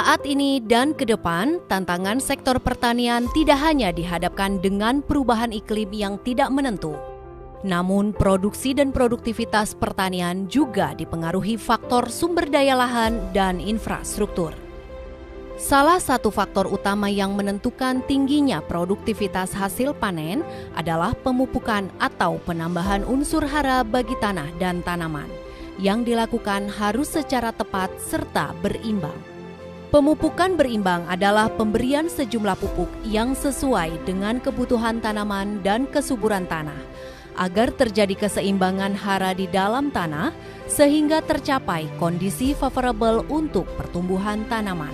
Saat ini dan ke depan, tantangan sektor pertanian tidak hanya dihadapkan dengan perubahan iklim yang tidak menentu. Namun, produksi dan produktivitas pertanian juga dipengaruhi faktor sumber daya lahan dan infrastruktur. Salah satu faktor utama yang menentukan tingginya produktivitas hasil panen adalah pemupukan atau penambahan unsur hara bagi tanah dan tanaman, yang dilakukan harus secara tepat serta berimbang. Pemupukan berimbang adalah pemberian sejumlah pupuk yang sesuai dengan kebutuhan tanaman dan kesuburan tanah, agar terjadi keseimbangan hara di dalam tanah sehingga tercapai kondisi favorable untuk pertumbuhan tanaman.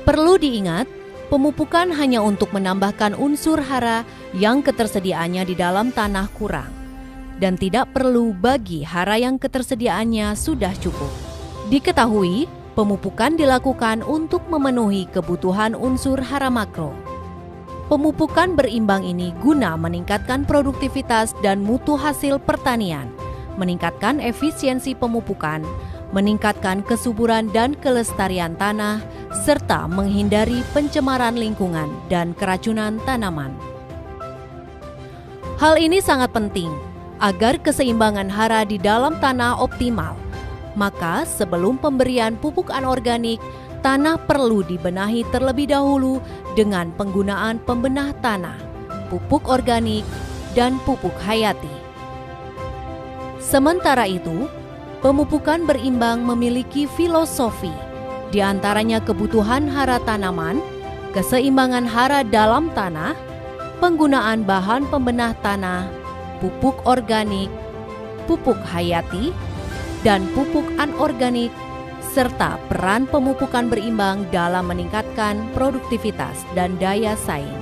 Perlu diingat, pemupukan hanya untuk menambahkan unsur hara yang ketersediaannya di dalam tanah kurang, dan tidak perlu bagi hara yang ketersediaannya sudah cukup. Diketahui, pemupukan dilakukan untuk memenuhi kebutuhan unsur hara makro. Pemupukan berimbang ini guna meningkatkan produktivitas dan mutu hasil pertanian, meningkatkan efisiensi pemupukan, meningkatkan kesuburan dan kelestarian tanah, serta menghindari pencemaran lingkungan dan keracunan tanaman. Hal ini sangat penting agar keseimbangan hara di dalam tanah optimal. Maka sebelum pemberian pupuk anorganik, tanah perlu dibenahi terlebih dahulu dengan penggunaan pembenah tanah, pupuk organik, dan pupuk hayati. Sementara itu, pemupukan berimbang memiliki filosofi, di antaranya kebutuhan hara tanaman, keseimbangan hara dalam tanah, penggunaan bahan pembenah tanah, pupuk organik, pupuk hayati, dan pupuk anorganik, serta peran pemupukan berimbang dalam meningkatkan produktivitas dan daya saing.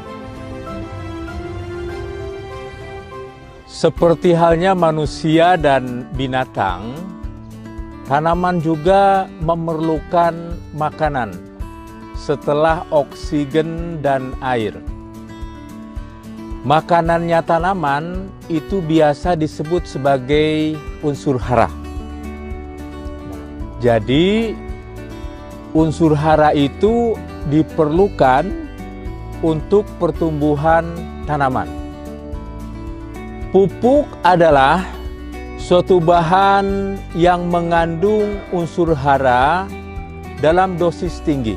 Seperti halnya manusia dan binatang, tanaman juga memerlukan makanan setelah oksigen dan air. Makanannya tanaman itu biasa disebut sebagai unsur hara. Jadi, unsur hara itu diperlukan untuk pertumbuhan tanaman. Pupuk adalah suatu bahan yang mengandung unsur hara dalam dosis tinggi.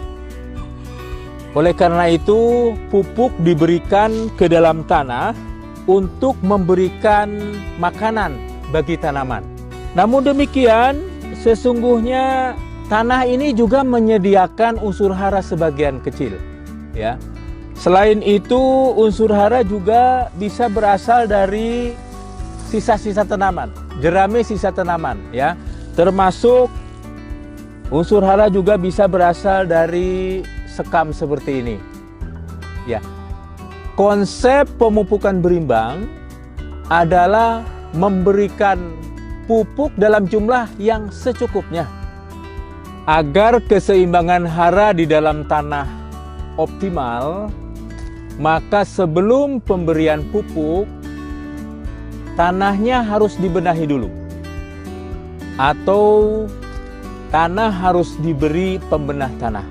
Oleh karena itu, pupuk diberikan ke dalam tanah untuk memberikan makanan bagi tanaman. Namun demikian, sesungguhnya tanah ini juga menyediakan unsur hara sebagian kecil, ya. Selain itu, unsur hara juga bisa berasal dari sisa-sisa tanaman, jerami sisa tanaman, ya. Termasuk unsur hara juga bisa berasal dari sekam seperti ini. Ya. Konsep pemupukan berimbang adalah memberikan pupuk dalam jumlah yang secukupnya agar keseimbangan hara di dalam tanah optimal. Maka sebelum pemberian pupuk, tanahnya harus dibenahi dulu, atau tanah harus diberi pembenah tanah.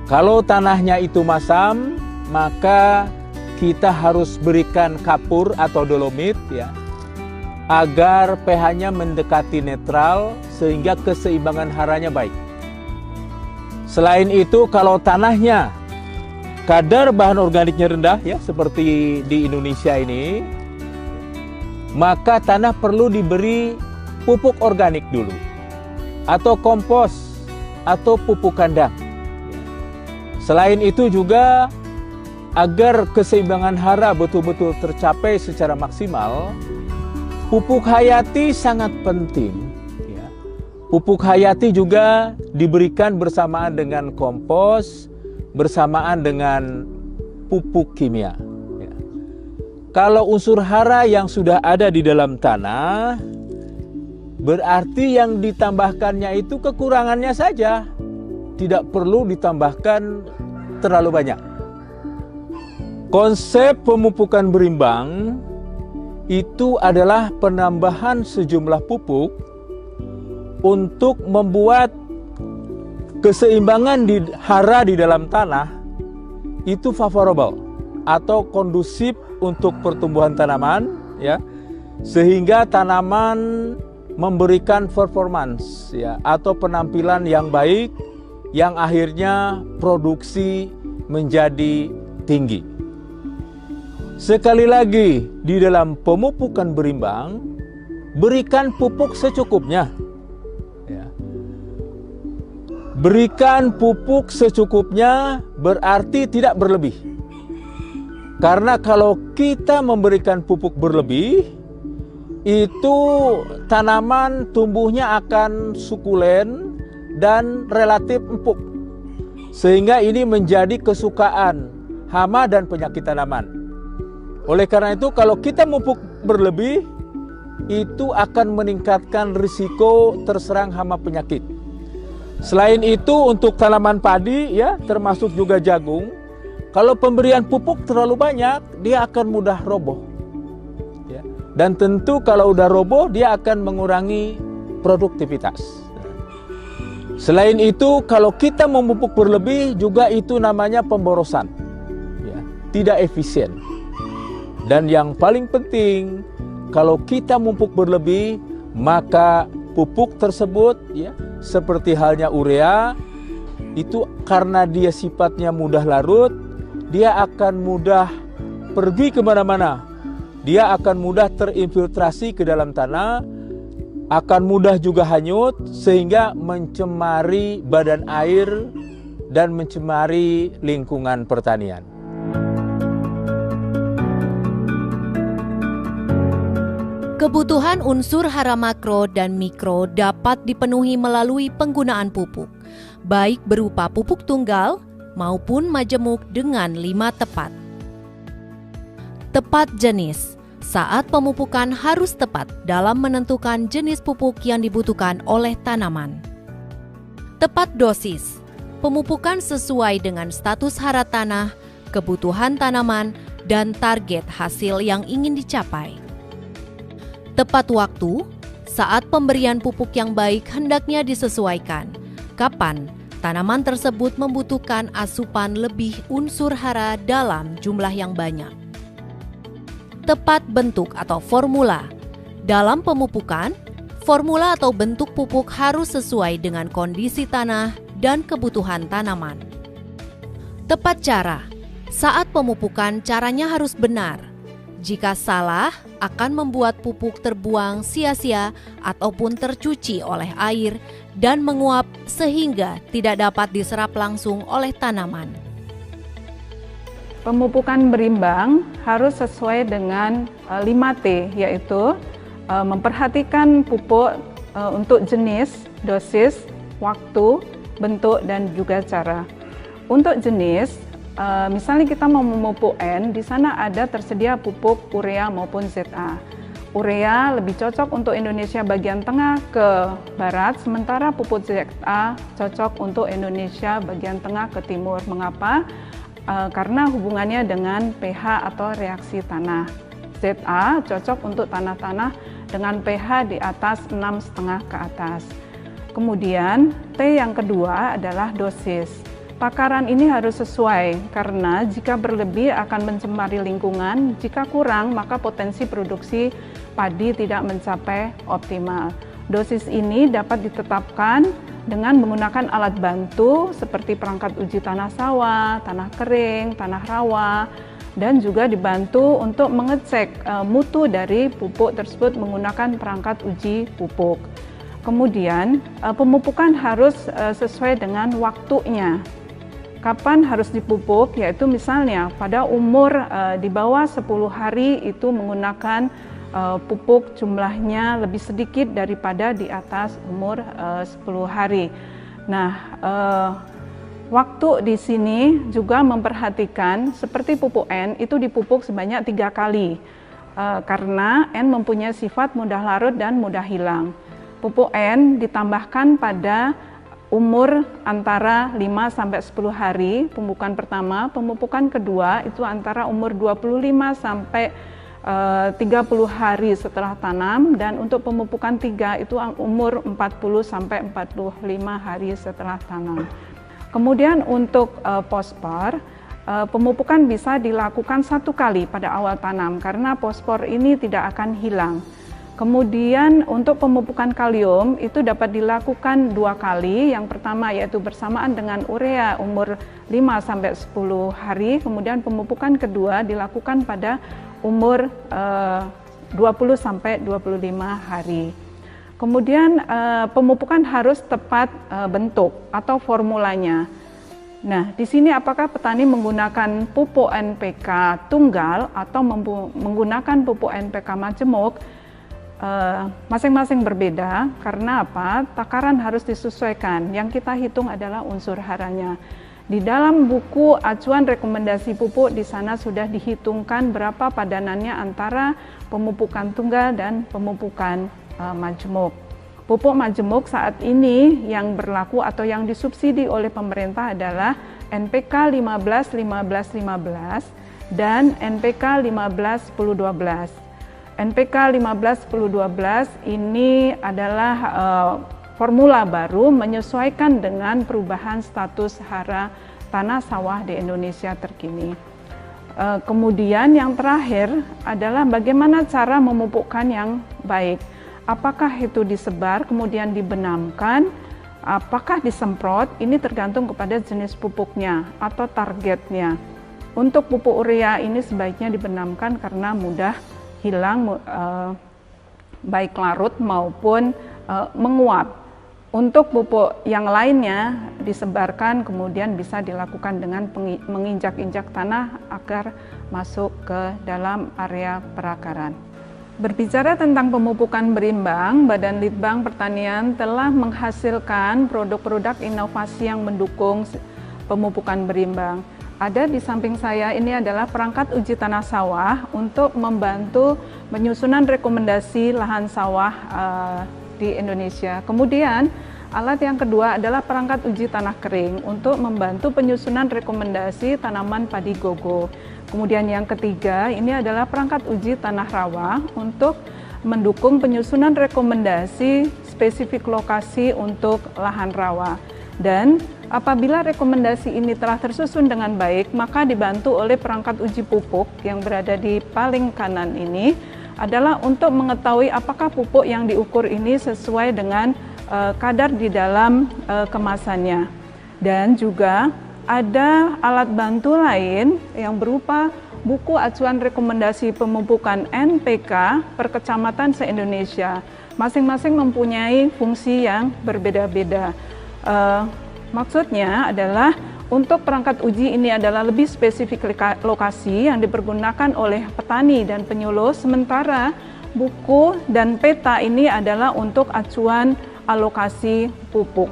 Kalau tanahnya itu masam, maka kita harus berikan kapur atau dolomit, ya, agar pH-nya mendekati netral sehingga keseimbangan haranya baik. Selain itu, kalau tanahnya kadar bahan organiknya rendah, ya, seperti di Indonesia ini, maka tanah perlu diberi pupuk organik dulu, atau kompos, atau pupuk kandang. Selain itu juga, agar keseimbangan hara betul-betul tercapai secara maksimal, pupuk hayati sangat penting. Ya. Pupuk hayati juga diberikan bersamaan dengan kompos, bersamaan dengan pupuk kimia. Ya. Kalau unsur hara yang sudah ada di dalam tanah, berarti yang ditambahkannya itu kekurangannya saja, tidak perlu ditambahkan terlalu banyak. Konsep pemupukan berimbang itu adalah penambahan sejumlah pupuk untuk membuat keseimbangan hara di dalam tanah itu favorable atau kondusif untuk pertumbuhan tanaman, ya, sehingga tanaman memberikan performance, ya, atau penampilan yang baik, yang akhirnya produksi menjadi tinggi. Sekali lagi, di dalam pemupukan berimbang, berikan pupuk secukupnya. Ya. Berikan pupuk secukupnya berarti tidak berlebih. Karena kalau kita memberikan pupuk berlebih, itu tanaman tumbuhnya akan sukulen dan relatif empuk. Sehingga ini menjadi kesukaan hama dan penyakit tanaman. Oleh karena itu, kalau kita memupuk berlebih, itu akan meningkatkan risiko terserang hama penyakit. Selain itu, untuk tanaman padi, ya, termasuk juga jagung, kalau pemberian pupuk terlalu banyak, dia akan mudah roboh. Ya. Dan tentu kalau udah roboh, dia akan mengurangi produktivitas. Selain itu, kalau kita memupuk berlebih, juga itu namanya pemborosan. Ya. Tidak efisien. Dan yang paling penting, kalau kita memupuk berlebih, maka pupuk tersebut, ya, seperti halnya urea, itu karena dia sifatnya mudah larut, dia akan mudah pergi kemana-mana. Dia akan mudah terinfiltrasi ke dalam tanah, akan mudah juga hanyut, sehingga mencemari badan air dan mencemari lingkungan pertanian. Kebutuhan unsur hara makro dan mikro dapat dipenuhi melalui penggunaan pupuk, baik berupa pupuk tunggal maupun majemuk dengan 5 tepat. Tepat jenis. Saat pemupukan harus tepat dalam menentukan jenis pupuk yang dibutuhkan oleh tanaman. Tepat dosis. Pemupukan sesuai dengan status hara tanah, kebutuhan tanaman, dan target hasil yang ingin dicapai. Tepat waktu, saat pemberian pupuk yang baik hendaknya disesuaikan. Kapan tanaman tersebut membutuhkan asupan lebih unsur hara dalam jumlah yang banyak. Tepat bentuk atau formula. Dalam pemupukan, formula atau bentuk pupuk harus sesuai dengan kondisi tanah dan kebutuhan tanaman. Tepat cara. Saat pemupukan, caranya harus benar. Jika salah, akan membuat pupuk terbuang sia-sia ataupun tercuci oleh air dan menguap sehingga tidak dapat diserap langsung oleh tanaman. Pemupukan berimbang harus sesuai dengan 5T, yaitu memperhatikan pupuk untuk jenis, dosis, waktu, bentuk, dan juga cara. Untuk jenis, misalnya kita mau memupuk N, di sana ada tersedia pupuk urea maupun ZA. Urea lebih cocok untuk Indonesia bagian tengah ke barat, sementara pupuk ZA cocok untuk Indonesia bagian tengah ke timur. Mengapa? Karena hubungannya dengan pH atau reaksi tanah. ZA cocok untuk tanah-tanah dengan pH di atas 6,5 ke atas. Kemudian T yang kedua adalah dosis. Takaran ini harus sesuai karena jika berlebih akan mencemari lingkungan, jika kurang maka potensi produksi padi tidak mencapai optimal. Dosis ini dapat ditetapkan dengan menggunakan alat bantu seperti perangkat uji tanah sawah, tanah kering, tanah rawa, dan juga dibantu untuk mengecek mutu dari pupuk tersebut menggunakan perangkat uji pupuk. Kemudian pemupukan harus sesuai dengan waktunya. Kapan harus dipupuk, yaitu misalnya pada umur di bawah 10 hari itu menggunakan pupuk jumlahnya lebih sedikit daripada di atas umur 10 hari. Nah, waktu di sini juga memperhatikan seperti pupuk N itu dipupuk sebanyak 3 kali karena N mempunyai sifat mudah larut dan mudah hilang. Pupuk N ditambahkan pada umur antara 5-10 hari pemupukan pertama, pemupukan kedua itu antara umur 25 sampai 30 hari setelah tanam, dan untuk pemupukan 3 itu umur 40 sampai 45 hari setelah tanam. Kemudian untuk fosfor, pemupukan bisa dilakukan 1 kali pada awal tanam karena fosfor ini tidak akan hilang. Kemudian untuk pemupukan kalium itu dapat dilakukan 2 kali. Yang pertama yaitu bersamaan dengan urea umur 5 sampai 10 hari. Kemudian pemupukan kedua dilakukan pada umur 20 sampai 25 hari. Kemudian pemupukan harus tepat bentuk atau formulanya. Nah, di sini apakah petani menggunakan pupuk NPK tunggal atau menggunakan pupuk NPK majemuk? Masing-masing berbeda. Karena apa? Takaran harus disesuaikan. Yang kita hitung adalah unsur haranya. Di dalam buku acuan rekomendasi pupuk di sana sudah dihitungkan berapa padanannya antara pemupukan tunggal dan pemupukan majemuk. Pupuk majemuk saat ini yang berlaku atau yang disubsidi oleh pemerintah adalah NPK 15-15-15 dan NPK 15-10-12. NPK 15-10-12 ini adalah formula baru menyesuaikan dengan perubahan status hara tanah sawah di Indonesia terkini. Kemudian yang terakhir adalah bagaimana cara memupukkan yang baik. Apakah itu disebar kemudian dibenamkan, apakah disemprot, ini tergantung kepada jenis pupuknya atau targetnya. Untuk pupuk urea ini sebaiknya dibenamkan karena mudah hilang baik larut maupun menguap. Untuk pupuk yang lainnya disebarkan kemudian bisa dilakukan dengan menginjak-injak tanah agar masuk ke dalam area perakaran. Berbicara tentang pemupukan berimbang, Badan Litbang Pertanian telah menghasilkan produk-produk inovasi yang mendukung pemupukan berimbang. Ada di samping saya ini adalah perangkat uji tanah sawah untuk membantu penyusunan rekomendasi lahan sawah di Indonesia. Kemudian alat yang kedua adalah perangkat uji tanah kering untuk membantu penyusunan rekomendasi tanaman padi gogo. Kemudian yang ketiga ini adalah perangkat uji tanah rawa untuk mendukung penyusunan rekomendasi spesifik lokasi untuk lahan rawa. Dan apabila rekomendasi ini telah tersusun dengan baik, maka dibantu oleh perangkat uji pupuk yang berada di paling kanan ini adalah untuk mengetahui apakah pupuk yang diukur ini sesuai dengan kadar di dalam kemasannya. Dan juga ada alat bantu lain yang berupa buku acuan rekomendasi pemupukan NPK per kecamatan se-Indonesia. Masing-masing mempunyai fungsi yang berbeda-beda. Maksudnya adalah untuk perangkat uji ini adalah lebih spesifik lokasi yang dipergunakan oleh petani dan penyuluh, sementara buku dan peta ini adalah untuk acuan alokasi pupuk.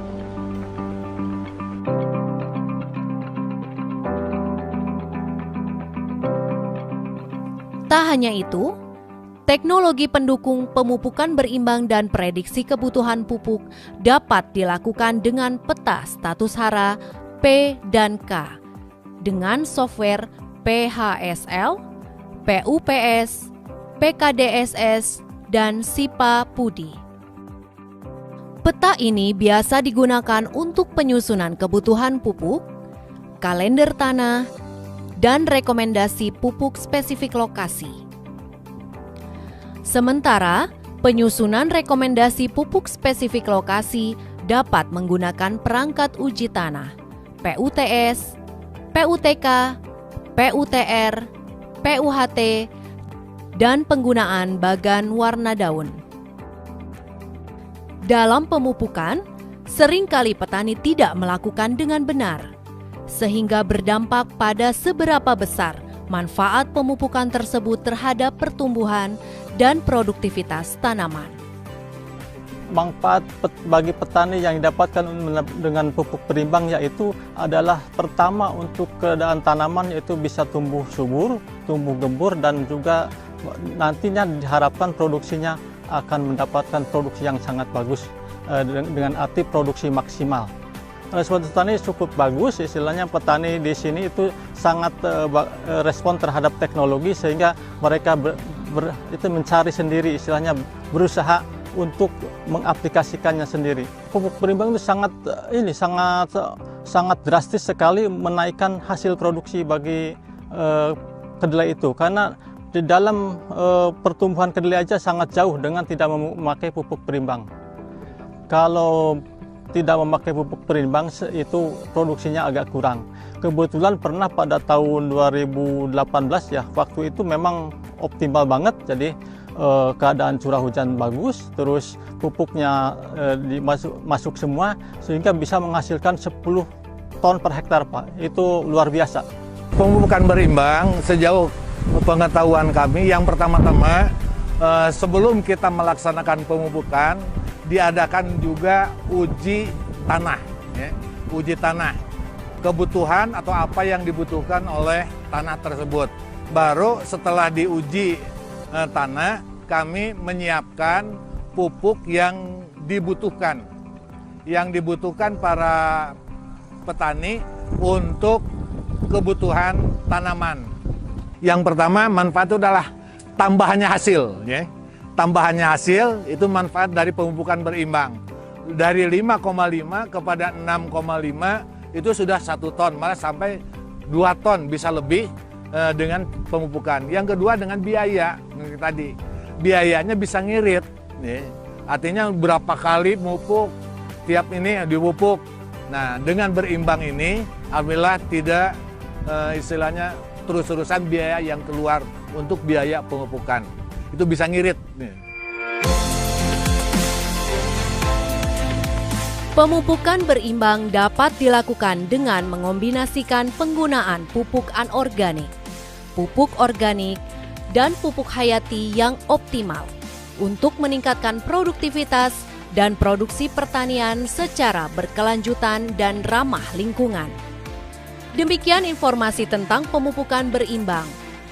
Tak hanya itu, teknologi pendukung pemupukan berimbang dan prediksi kebutuhan pupuk dapat dilakukan dengan peta status hara P dan K dengan software PHSL, PUPS, PKDSS, dan SIPA Pudi. Peta ini biasa digunakan untuk penyusunan kebutuhan pupuk, kalender tanah, dan rekomendasi pupuk spesifik lokasi. Sementara, penyusunan rekomendasi pupuk spesifik lokasi dapat menggunakan perangkat uji tanah, PUTS, PUTK, PUTR, PUHT, dan penggunaan bagan warna daun. Dalam pemupukan, seringkali petani tidak melakukan dengan benar, sehingga berdampak pada seberapa besar manfaat pemupukan tersebut terhadap pertumbuhan dan produktivitas tanaman. Manfaat bagi petani yang didapatkan dengan pupuk berimbang yaitu adalah pertama untuk keadaan tanaman yaitu bisa tumbuh subur, tumbuh gembur, dan juga nantinya diharapkan produksinya akan mendapatkan produksi yang sangat bagus dengan arti produksi maksimal. Respon petani cukup bagus, istilahnya petani di sini itu sangat respon terhadap teknologi sehingga mereka itu mencari sendiri, istilahnya berusaha untuk mengaplikasikannya sendiri. Pupuk berimbang itu sangat drastis sekali menaikkan hasil produksi bagi kedelai itu, karena di dalam pertumbuhan kedelai aja sangat jauh dengan tidak memakai pupuk berimbang. Kalau tidak memakai pupuk berimbang itu produksinya agak kurang. Kebetulan pernah pada tahun 2018 ya, waktu itu memang optimal banget, jadi keadaan curah hujan bagus, terus pupuknya masuk semua, sehingga bisa menghasilkan 10 ton per hektar, Pak. Itu luar biasa. Pemupukan berimbang sejauh pengetahuan kami, yang pertama-tama sebelum kita melaksanakan pemupukan, diadakan juga uji tanah, ya. Uji tanah, kebutuhan atau apa yang dibutuhkan oleh tanah tersebut. Baru setelah diuji tanah, kami menyiapkan pupuk yang dibutuhkan para petani untuk kebutuhan tanaman. Yang pertama, manfaat itu adalah tambahannya hasil, ya. Tambahannya hasil itu manfaat dari pemupukan berimbang. Dari 5,5 kepada 6,5 itu sudah 1 ton, malah sampai 2 ton bisa lebih dengan pemupukan. Yang kedua dengan biaya, tadi biayanya bisa ngirit, ya. Artinya berapa kali mupuk, tiap ini dipupuk. Nah, dengan berimbang ini alhamdulillah tidak istilahnya terus-terusan biaya yang keluar untuk biaya pemupukan. Itu bisa ngirit. Pemupukan berimbang dapat dilakukan dengan mengombinasikan penggunaan pupuk anorganik, pupuk organik, dan pupuk hayati yang optimal untuk meningkatkan produktivitas dan produksi pertanian secara berkelanjutan dan ramah lingkungan. Demikian informasi tentang pemupukan berimbang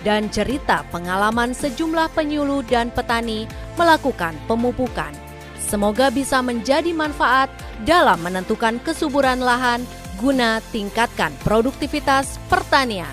dan cerita pengalaman sejumlah penyuluh dan petani melakukan pemupukan. Semoga bisa menjadi manfaat dalam menentukan kesuburan lahan guna tingkatkan produktivitas pertanian.